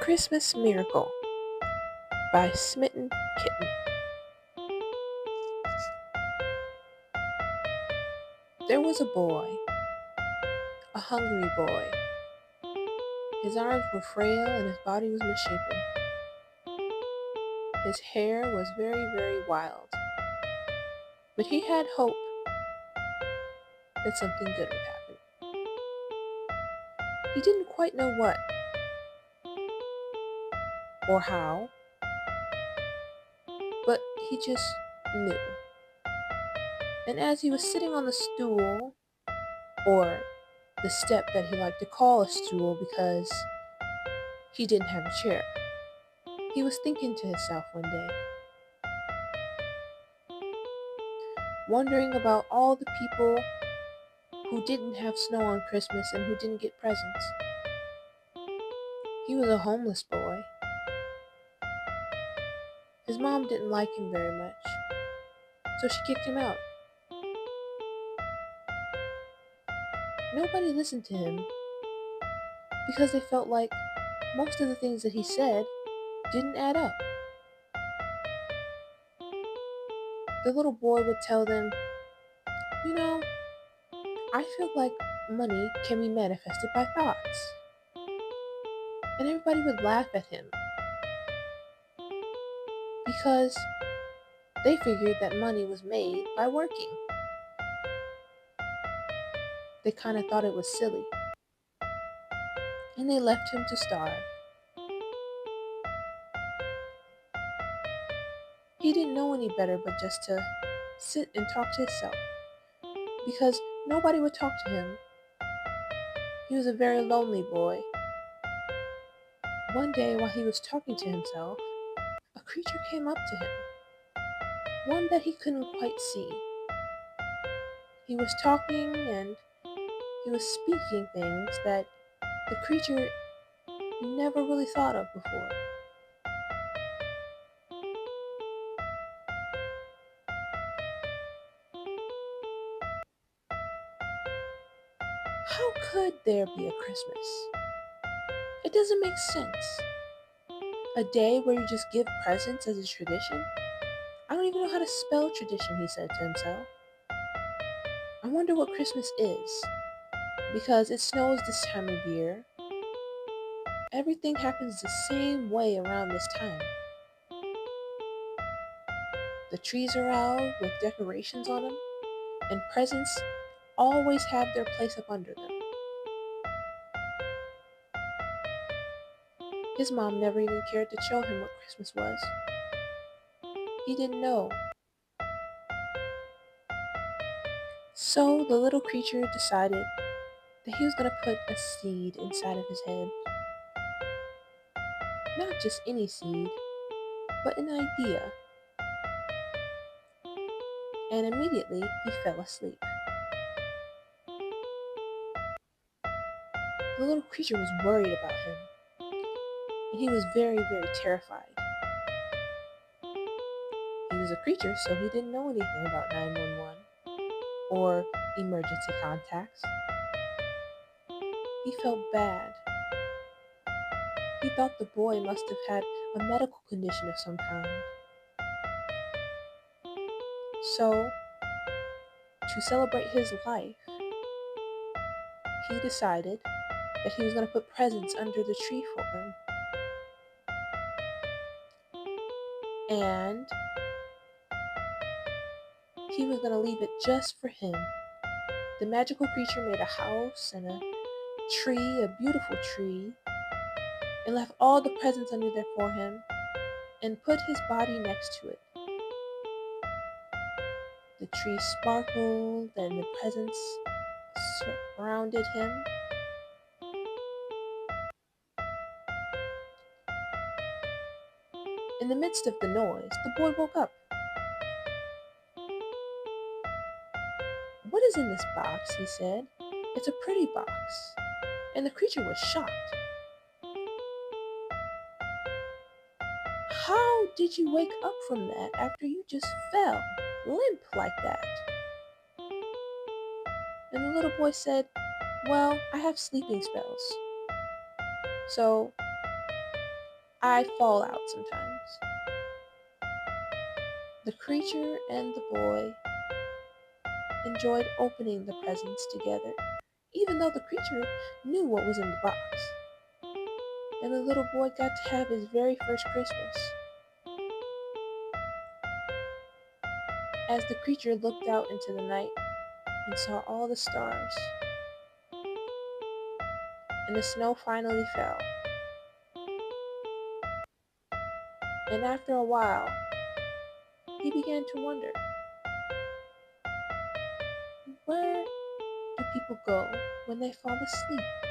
Christmas Miracle by Smitten Kitten. There was a boy, a hungry boy. His arms were frail and his body was misshapen. His hair was very, very wild. But he had hope that something good would happen. He didn't quite know what or how, but he just knew. And as he was sitting on the stool, or the step that he liked to call a stool because he didn't have a chair, he was thinking to himself one day, wondering about all the people who didn't have snow on Christmas and who didn't get presents. He was a homeless boy. His mom didn't like him very much, so she kicked him out. Nobody listened to him because they felt like most of the things that he said didn't add up. The little boy would tell them, you know, I feel like money can be manifested by thoughts. And everybody would laugh at him because they figured that money was made by working. They kind of thought it was silly, and they left him to starve. He didn't know any better but just to sit and talk to himself because nobody would talk to him. He was a very lonely boy. One day while he was talking to himself, a creature came up to him, one that he couldn't quite see. He was talking and he was speaking things that the creature never really thought of before. How could there be a Christmas? It doesn't make sense. A day where you just give presents as a tradition? I don't even know how to spell tradition, he said to himself. I wonder what Christmas is, because it snows this time of year. Everything happens the same way around this time. The trees are out with decorations on them, and presents always have their place up under them. His mom never even cared to show him what Christmas was. He didn't know. So the little creature decided that he was going to put a seed inside of his head. Not just any seed, but an idea. And immediately he fell asleep. The little creature was worried about him, and he was very, very terrified. He was a creature, so he didn't know anything about 911 or emergency contacts. He felt bad. He thought the boy must have had a medical condition of some kind. So, to celebrate his life, he decided that he was going to put presents under the tree for him. And he was going to leave it just for him. The magical creature made a house and a tree, a beautiful tree, and left all the presents under there for him and put his body next to it. The tree sparkled and the presents surrounded him. In the midst of the noise, the boy woke up. "What is in this box?" he said. "It's a pretty box." And the creature was shocked. "How did you wake up from that after you just fell, limp like that?" And the little boy said, "Well, I have sleeping spells. So I fall out sometimes. The creature and the boy enjoyed opening the presents together, even though the creature knew what was in the box. And the little boy got to have his very first Christmas. As the creature looked out into the night and saw all the stars, and the snow finally fell. And after a while, he began to wonder, where do people go when they fall asleep?